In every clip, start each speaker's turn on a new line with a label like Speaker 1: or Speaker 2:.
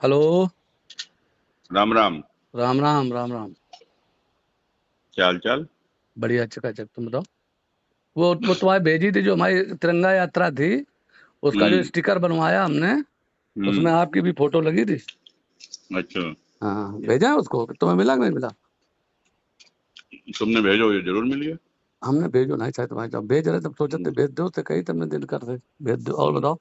Speaker 1: Hello.
Speaker 2: Ram Ram.
Speaker 1: Ram Ram Ram Ram.
Speaker 2: क्या हाल चाल?
Speaker 1: बढ़िया चकाचक। तुम बताओ। वो तुम्हारी भेजी थी जो हमारी तिरंगा यात्रा थी, उसका जो
Speaker 2: हम्म।
Speaker 1: स्टिकर बनवाया हमने, उसमें
Speaker 2: हम्म।
Speaker 1: आपकी भी फोटो लगी थी।
Speaker 2: अच्छा।
Speaker 1: हाँ, भेजा है उसको। तुम्हें मिला कि नहीं मिला?
Speaker 2: तुमने भेजो, ये जरूर मिली है।
Speaker 1: हमने भेजो नहीं, शायद तुम्हारे जब भेज रहे तब सोचे थे भेज दो, तो कही तुमने दिन कर दे भेज दो। और बताओ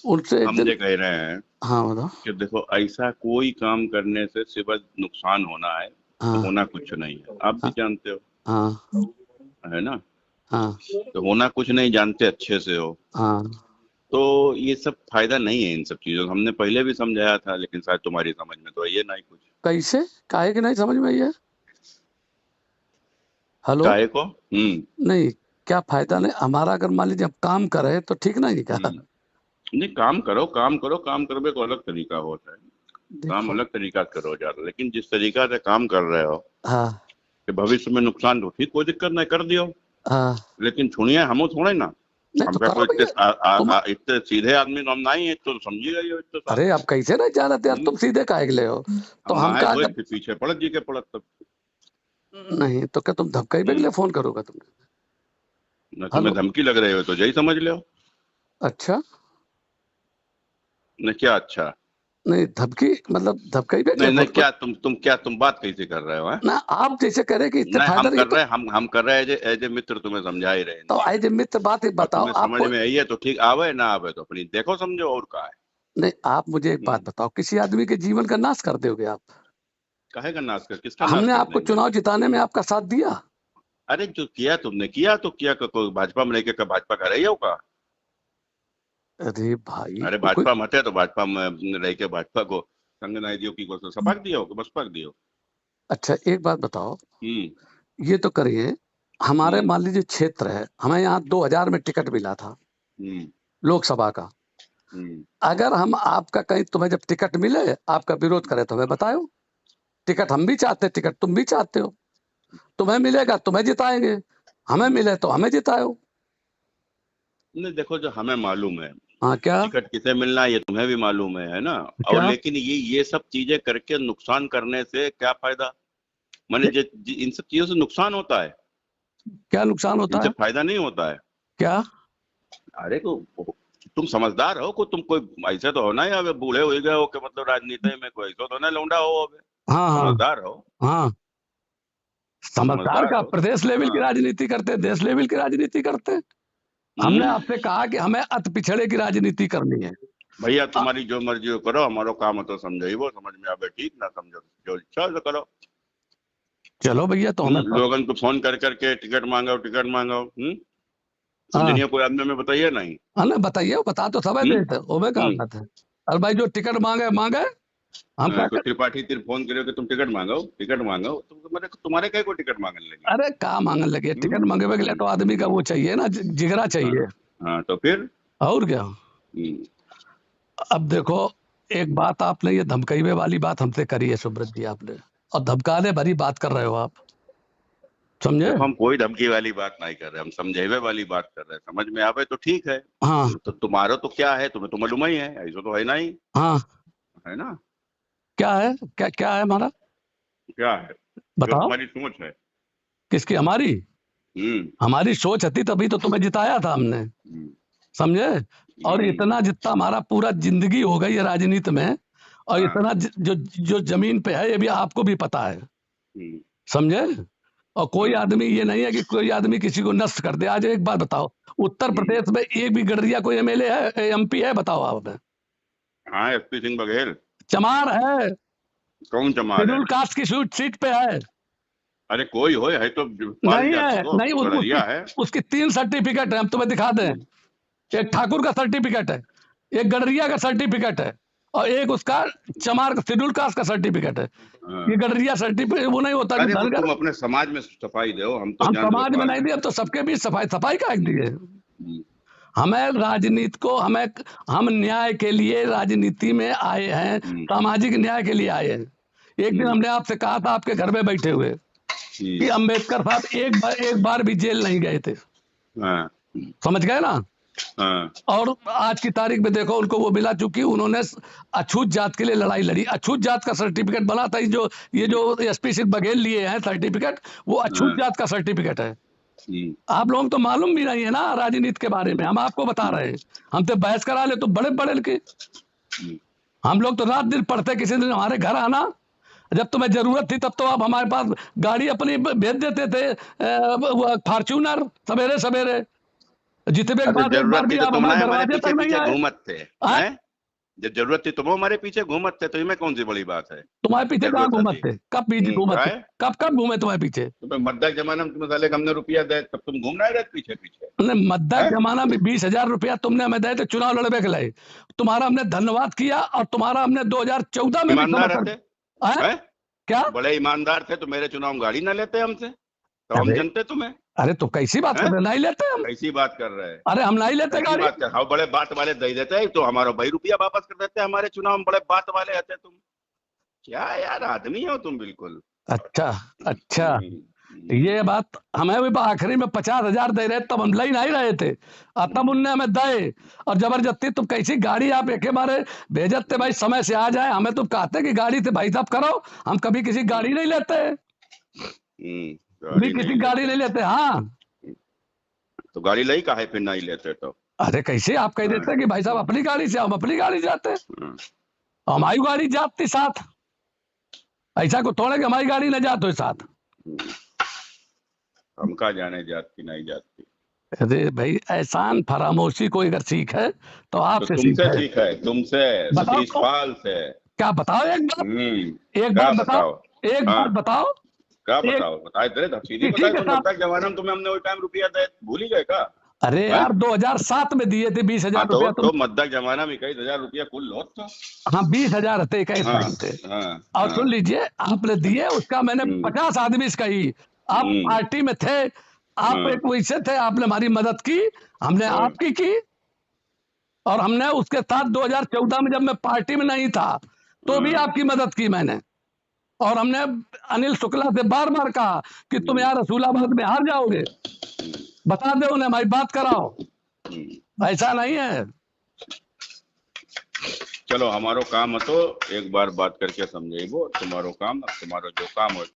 Speaker 1: उनसे एक
Speaker 2: हम
Speaker 1: दिन।
Speaker 2: ये कह रहे हैं
Speaker 1: हाँ बताओ।
Speaker 2: कि देखो, ऐसा कोई काम करने से सिवा नुकसान होना है,
Speaker 1: हाँ
Speaker 2: होना कुछ नहीं है। आप भी
Speaker 1: हाँ
Speaker 2: जानते हो,
Speaker 1: हाँ
Speaker 2: है ना?
Speaker 1: हाँ
Speaker 2: तो होना कुछ नहीं जानते अच्छे से हो,
Speaker 1: हाँ।
Speaker 2: तो ये सब फायदा नहीं है इन सब चीजों का। हमने पहले भी समझाया था, लेकिन शायद तुम्हारी समझ में तो ये नहीं कुछ।
Speaker 1: कैसे? काहे कि नहीं समझ में आई है? हेलो।
Speaker 2: काहे को?
Speaker 1: नहीं, क्या फायदा नहीं हमारा? अगर मान लीजिए हम काम करे तो ठीक नहीं क्या?
Speaker 2: नहीं, काम करो, काम करो, काम करने का अलग तरीका होता है। काम
Speaker 1: देखो।
Speaker 2: अलग तरीका से करो यार, लेकिन जिस तरीका से काम कर रहे हो
Speaker 1: हाँ
Speaker 2: कि भविष्य में नुकसान, तो ठीक, कोई दिक्कत नहीं, कर दियो।
Speaker 1: हाँ।
Speaker 2: लेकिन सुनिए, हम थोड़े ना,
Speaker 1: नहीं
Speaker 2: हम
Speaker 1: तो
Speaker 2: क्या
Speaker 1: करो
Speaker 2: कोई इतने
Speaker 1: भैया। तुम।
Speaker 2: इतने सीधे आदमी तो हम नहीं है, तो समझिएगा ये इतने साल।
Speaker 1: अरे आप कैसे नहीं जानते यार,
Speaker 2: हम्म,
Speaker 1: तुम सीधे काहे के ले हो? तो
Speaker 2: हम
Speaker 1: हम
Speaker 2: नहाए
Speaker 1: कहा
Speaker 2: धोए
Speaker 1: जब।
Speaker 2: फिर पीछे पड़त जी के पड़त तब।
Speaker 1: नहीं तो क्या तुम धमकाई के
Speaker 2: हम्म,
Speaker 1: लिए फोन करोगा तुमने?
Speaker 2: न तुम्हें
Speaker 1: हेलो।
Speaker 2: धमकी लग रही हो तो यही समझ लो।
Speaker 1: अच्छा।
Speaker 2: न क्या अच्छा?
Speaker 1: नहीं धमकी मतलब धमकाई के लिए
Speaker 2: नहीं नहीं,
Speaker 1: फोन
Speaker 2: क्या
Speaker 1: कर।
Speaker 2: तुम बात कैसे कर रहे हो, हैं?
Speaker 1: ना आप जैसे कह रहे कि इससे
Speaker 2: नहीं, हम
Speaker 1: फायदा नहीं
Speaker 2: कर
Speaker 1: तो।
Speaker 2: रहे हैं, हम कर रहे हैं एज ए मित्र, तुम्हें समझा ही रहे हैं इन
Speaker 1: तो
Speaker 2: चीजों
Speaker 1: आज
Speaker 2: को।
Speaker 1: मित्र बात एक
Speaker 2: और
Speaker 1: बताओ
Speaker 2: तुम्हें समझ
Speaker 1: आपको।
Speaker 2: में आई है तो ठीक, आवे ना आवे तो अपनी देखो समझो, और का है।
Speaker 1: नहीं, आप मुझे एक बात
Speaker 2: हम्म।
Speaker 1: बताओ, किसी आदमी के जीवन का नाश कर दोगे आप?
Speaker 2: काहे का नाश कर, किसका नाश
Speaker 1: हमने
Speaker 2: कर
Speaker 1: आपको
Speaker 2: देंगे?
Speaker 1: चुनाव जिताने में आपका साथ दिया।
Speaker 2: अरे जो किया तुमने किया तो किया, कोई भाजपा में लेके का भाजपा का रही हो का?
Speaker 1: अरे भाई
Speaker 2: अरे
Speaker 1: कोई।
Speaker 2: भाजपा मत है तो भाजपा में रह के भाजपा को संग नहीं दियो की को सपाक दियो कि बस पाक दियो।
Speaker 1: अच्छा एक बात बताओ,
Speaker 2: हम्म।
Speaker 1: ये तो करिए। हमारे
Speaker 2: हम्म।
Speaker 1: मान लीजिए क्षेत्र है, हमें यहाँ 2000 में टिकट मिला था
Speaker 2: हम्म।
Speaker 1: लोकसभा का।
Speaker 2: हम्म।
Speaker 1: अगर हम आपका कहीं, तुम्हें जब टिकट मिले आपका विरोध करे तो हमें बताओ। टिकट हम भी चाहते, टिकट तुम भी चाहते हो। तुम्हें मिलेगा तुम्हें जिताएंगे, हमें मिले तो हमें जिताओ।
Speaker 2: नहीं, देखो, जो हमें मालूम है
Speaker 1: हाँ क्या?
Speaker 2: टिकट किसे मिलना है, ये तुम्हें भी मालूम है ना? और
Speaker 1: क्या?
Speaker 2: लेकिन ये सब चीजें करके नुकसान करने से क्या फायदा? माने इन सब चीजों से नुकसान होता है,
Speaker 1: क्या नुकसान होता
Speaker 2: इनसे
Speaker 1: है?
Speaker 2: फायदा नहीं होता है।
Speaker 1: क्या?
Speaker 2: अरे तो तुम समझदार हो, को तुम कोई ऐसे तो हो ना, या बूढ़े हो गए हो कि मतलब राजनीति में कोई ऐसा तो ना लौंडा हो अबे।
Speaker 1: हाँ हाँ
Speaker 2: समझदार हो,
Speaker 1: हाँ। समझदार
Speaker 2: समझदार
Speaker 1: का
Speaker 2: हो।
Speaker 1: प्रदेश लेवल की
Speaker 2: हाँ।
Speaker 1: राजनीति करते, देश लेवल की राजनीति करते। हमने
Speaker 2: हम्म।
Speaker 1: आपसे कहा कि हमें अति पिछड़े की राजनीति करनी है।
Speaker 2: भैया,
Speaker 1: अ-
Speaker 2: तुम्हारी जो मर्जी हो करो, हमारो काम है तो समझो, वो समझ में आवे ठीक, ना समझो जो इच्छा है तो करो।
Speaker 1: चलो भैया तो हमें
Speaker 2: लोगन को फोन कर करके टिकट मांगो, टिकट मांगो।
Speaker 1: हाँ
Speaker 2: समझनिया कोई आदमी में बताइए नहीं।
Speaker 1: हाँ। ना बताइए, बता तो सब
Speaker 2: हम्म।
Speaker 1: देते ओबे का
Speaker 2: हम्म।
Speaker 1: बात है। अरे भाई जो टिकट मांगे मांगे, हम क्या
Speaker 2: कोई
Speaker 1: कर।
Speaker 2: त्रिपाठी तिर फोन करे कि तुम टिकट मांगो, टिकट मांगो, तुम तुम्हारे तुम्हारे क्या कोई टिकट मांगने लगी?
Speaker 1: अरे कहाँ मांगने लगे?
Speaker 2: हम्म।
Speaker 1: टिकट मांगे के लिए
Speaker 2: हम्म।
Speaker 1: तो आदमी का
Speaker 2: हम्म।
Speaker 1: वो चाहिए ना, जिगरा
Speaker 2: हाँ।
Speaker 1: चाहिए।
Speaker 2: हाँ, तो फिर।
Speaker 1: और क्या?
Speaker 2: हम्म।
Speaker 1: अब देखो, एक बात आपने ये धमकाइवे वाली बात हमसे करी है सुब्रत जी आपने, और धमकाने भरी बात कर रहे हो आप, समझे?
Speaker 2: देखो, हम कोई धमकी वाली बात नहीं कर रहे, हम समझेवे वाली बात कर रहे हैं। समझ में आवे तो ठीक है।
Speaker 1: हाँ
Speaker 2: तो तुम्हारा तो क्या है, तुम्हें तो मालूम ही है, ऐसा तो है नहीं,
Speaker 1: हाँ।
Speaker 2: है ना?
Speaker 1: क्या है? क्या क्या है हमारा?
Speaker 2: क्या है? जो
Speaker 1: बताओ।
Speaker 2: तुम्हारी सोच है।
Speaker 1: किसकी? हमारी?
Speaker 2: हम्म।
Speaker 1: हमारी सोच थी तभी तो तुम्हें जिताया था हमने,
Speaker 2: हम्म।
Speaker 1: समझे? और
Speaker 2: हम्म।
Speaker 1: इतना जितना हमारा पूरा जिंदगी हो गई है राजनीति में, और
Speaker 2: हाँ।
Speaker 1: इतना जो जो जमीन पे है ये भी आपको भी पता है,
Speaker 2: हम्म।
Speaker 1: समझे? और कोई
Speaker 2: हाँ।
Speaker 1: आदमी ये नहीं है कि कोई आदमी किसी को नष्ट कर दे। आज एक बात बताओ, उत्तर
Speaker 2: हम्म।
Speaker 1: प्रदेश में एक भी गडरिया कोई एमएलए है, एमपी है? बताओ आप हमें।
Speaker 2: हाँ, एसपी सिंह बघेल।
Speaker 1: चमार है,
Speaker 2: कौन चमार है?
Speaker 1: शेड्यूल कास्ट की सीट पे है।
Speaker 2: अरे कोई हो, है तो पाल
Speaker 1: नहीं
Speaker 2: जाति
Speaker 1: है,
Speaker 2: को
Speaker 1: नहीं
Speaker 2: गड़रिया है।
Speaker 1: उसकी 3 सर्टिफिकेट है, हम तुम्हें दिखा दें।
Speaker 2: हम्म।
Speaker 1: एक ठाकुर का सर्टिफिकेट है, एक गडरिया का सर्टिफिकेट है, और एक उसका चमार का शेड्यूल कास्ट का सर्टिफिकेट है। ये
Speaker 2: हाँ।
Speaker 1: गडरिया सर्टिफिकेट वो नहीं होता कि
Speaker 2: अरे वो
Speaker 1: धनगर।
Speaker 2: तुम अपने समाज में सफाई दो, हम तो
Speaker 1: हम
Speaker 2: जान
Speaker 1: समाज में
Speaker 2: रखवाल
Speaker 1: नहीं
Speaker 2: हैं।
Speaker 1: दिए, अब तो सबके बीच सफाई सफाई का एक दिए।
Speaker 2: हम्म।
Speaker 1: हमें राजनीति को हमें, हम न्याय के लिए राजनीति में आए हैं,
Speaker 2: हम्म।
Speaker 1: सामाजिक न्याय के लिए आए हैं। एक दिन
Speaker 2: हम्म।
Speaker 1: हमने आपसे कहा था आपके घर में बैठे हुए कि
Speaker 2: हम्म।
Speaker 1: अंबेडकर साहब एक बार भी जेल नहीं गए थे,
Speaker 2: हाँ।
Speaker 1: समझ गए ना?
Speaker 2: हाँ
Speaker 1: और आज की तारीख में देखो उनको वो मिला, चूंकि उन्होंने अछूत जात के लिए लड़ाई लड़ी। अछूत जात का सर्टिफिकेट बना था, ये जो एसपी सिंह बघेल लिए हैं सर्टिफिकेट, वो अछूत
Speaker 2: हाँ
Speaker 1: जात का सर्टिफिकेट है।
Speaker 2: हम्म,
Speaker 1: आप लोगों को तो मालूम भी नहीं है ना राजनीति के बारे में, हम आपको बता रहे हैं। हम तो बहस करा ले तो बड़े बड़े के,
Speaker 2: हम्म।
Speaker 1: हम लोग तो रात दिन पढ़ते, किसी दिन हमारे घर आना, जब तुम्हें जरूरत थी तब तो आप हमारे पास गाड़ी अपनी भेज देते थे, फॉर्च्यूनर, सवेरे सवेरे। जितने के
Speaker 2: अच्छा,
Speaker 1: बाद एक बार
Speaker 2: जरूरत थी
Speaker 1: भी
Speaker 2: तो
Speaker 1: आप
Speaker 2: तुम ना
Speaker 1: हमारे
Speaker 2: हमारे
Speaker 1: दरवाजे
Speaker 2: पीछे
Speaker 1: तक नहीं
Speaker 2: पीछे
Speaker 1: आए।
Speaker 2: घूमत थे
Speaker 1: हाँ?
Speaker 2: हैं? जब जरूरत थी तुम हमारे पीछे घूमत थे, तो इसमें कौन सी बड़ी बात है?
Speaker 1: तुम्हारे पीछे कहाँ
Speaker 2: जरूरत
Speaker 1: घूमत
Speaker 2: थी।
Speaker 1: थे? कब पीछे घूमत
Speaker 2: क्या
Speaker 1: थे?
Speaker 2: है?
Speaker 1: कब कब घूमे तुम्हारे पीछे?
Speaker 2: तुम्हें मद्दा जमाना में तुम्हें साले हमने रुपया दे, तब तुम घूम रहे थे पीछे पीछे।
Speaker 1: हमने मद्दा
Speaker 2: हैं?
Speaker 1: जमाना में 20,000 रुपया तुमने हमें दिए थे चुनाव लड़ने के लिए, तुम्हारा हमने धन्यवाद किया, और तुम्हारा हमने 2014 में भी
Speaker 2: ईमानदार
Speaker 1: समर्थन।
Speaker 2: थे
Speaker 1: हैं?
Speaker 2: हैं?
Speaker 1: क्या?
Speaker 2: बड़े ईमानदार थे तो मेरे चुनाव में गाड़ी ना लेते हमसे, तो हम
Speaker 1: अरे
Speaker 2: जनते तुम्हें।
Speaker 1: अरे तो कैसी बात कर
Speaker 2: हैं?
Speaker 1: रहे, नहीं लेते हम?
Speaker 2: कैसी बात कर रहे हैं?
Speaker 1: अरे हम नहीं लेते
Speaker 2: कैसी
Speaker 1: गाड़ी।
Speaker 2: बात कर, हाँ बड़े बात वाले दे देते हैं तो हमारा भाई रुपया वापस कर देते हैं हमारे चुनाव में, बड़े बात वाले रहते तुम। क्या यार आदमी हो तुम बिल्कुल।
Speaker 1: अच्छा अच्छा,
Speaker 2: हम्म।
Speaker 1: ये बात हमें भी आखिरी में 50,000 दे रहे, तब हम ले नहीं रहे थे, और तब उनने हमें दे, और जबरदस्ती तुम कैसी गाड़ी आप एक बारे भेजते भाई, समय से आ जाए, हमें तुम कहते कि गाड़ी से भाई साहब करो, हम कभी किसी गाड़ी नहीं लेते, कभी
Speaker 2: गाड़ी
Speaker 1: किसी
Speaker 2: नहीं
Speaker 1: गाड़ी नहीं
Speaker 2: लेते
Speaker 1: लेते। हाँ,
Speaker 2: तो गाड़ी लई काहे फिर नहीं लेते तो?
Speaker 1: अरे कैसे आप कह देते कि भाई साहब अपनी गाड़ी से, हम अपनी गाड़ी जाते,
Speaker 2: हाँ,
Speaker 1: हमारी गाड़ी जाती साथ, ऐसा को थोड़े कि हमारी गाड़ी न जाते साथ।
Speaker 2: हम कहा जाने जाती नहीं जाती।
Speaker 1: अरे भाई, एहसान फरामोशी कोई अगर सीख है तो
Speaker 2: तो
Speaker 1: आपसे
Speaker 2: तुमसे
Speaker 1: सीख है।
Speaker 2: सीखा है, तुमसे,
Speaker 1: बताओ
Speaker 2: सतीश
Speaker 1: तो,
Speaker 2: पाल से।
Speaker 1: क्या बताओ एक बात, एक
Speaker 2: क्या
Speaker 1: बात बताओ,
Speaker 2: बताओ?
Speaker 1: एक
Speaker 2: हाँ,
Speaker 1: बात बताओ।
Speaker 2: क्या
Speaker 1: एक
Speaker 2: बताओ? बताए तेरे सीधी
Speaker 1: किसी
Speaker 2: बताए
Speaker 1: के
Speaker 2: तो
Speaker 1: साथ,
Speaker 2: मद्दा जमाना में तुम्हें हमने वही टाइम रुपया दे, भूल ही गए का?
Speaker 1: अरे
Speaker 2: हैं?
Speaker 1: यार 2007 में दिए थे 20,000
Speaker 2: हाँ
Speaker 1: रुपया तुम।
Speaker 2: तो मद्दा जमाना में 21,000 रुपया कुल लो तो।
Speaker 1: हाँ 20,000 थे, इक्कीस
Speaker 2: हाँ
Speaker 1: टाइम थे।
Speaker 2: हाँ
Speaker 1: और
Speaker 2: हाँ।
Speaker 1: सुन लीजिए, आपने दिए, उसका मैंने
Speaker 2: हम्म,
Speaker 1: 50 आदमी से कही, आप
Speaker 2: हम्म,
Speaker 1: पार्टी में थे, आप
Speaker 2: हाँ,
Speaker 1: एक वैसे थे, आपने हमारी मदद की, हमने
Speaker 2: हाँ,
Speaker 1: आपकी की, और हमने उसके साथ 2014 में जब मैं पार्टी में नहीं था तो भी
Speaker 2: हाँ,
Speaker 1: आपकी मदद की मैंने। और हमने अनिल शुक्ला से बार बार कहा कि तुम यार रसूलाबाद में हार जाओगे, बता दो उन्हें, हमारी बात कराओ, ऐसा नहीं है।
Speaker 2: चलो हमारो काम है तो एक बार बात करके समझेबो, तुम्हारो काम, तुम्हारो जो काम हो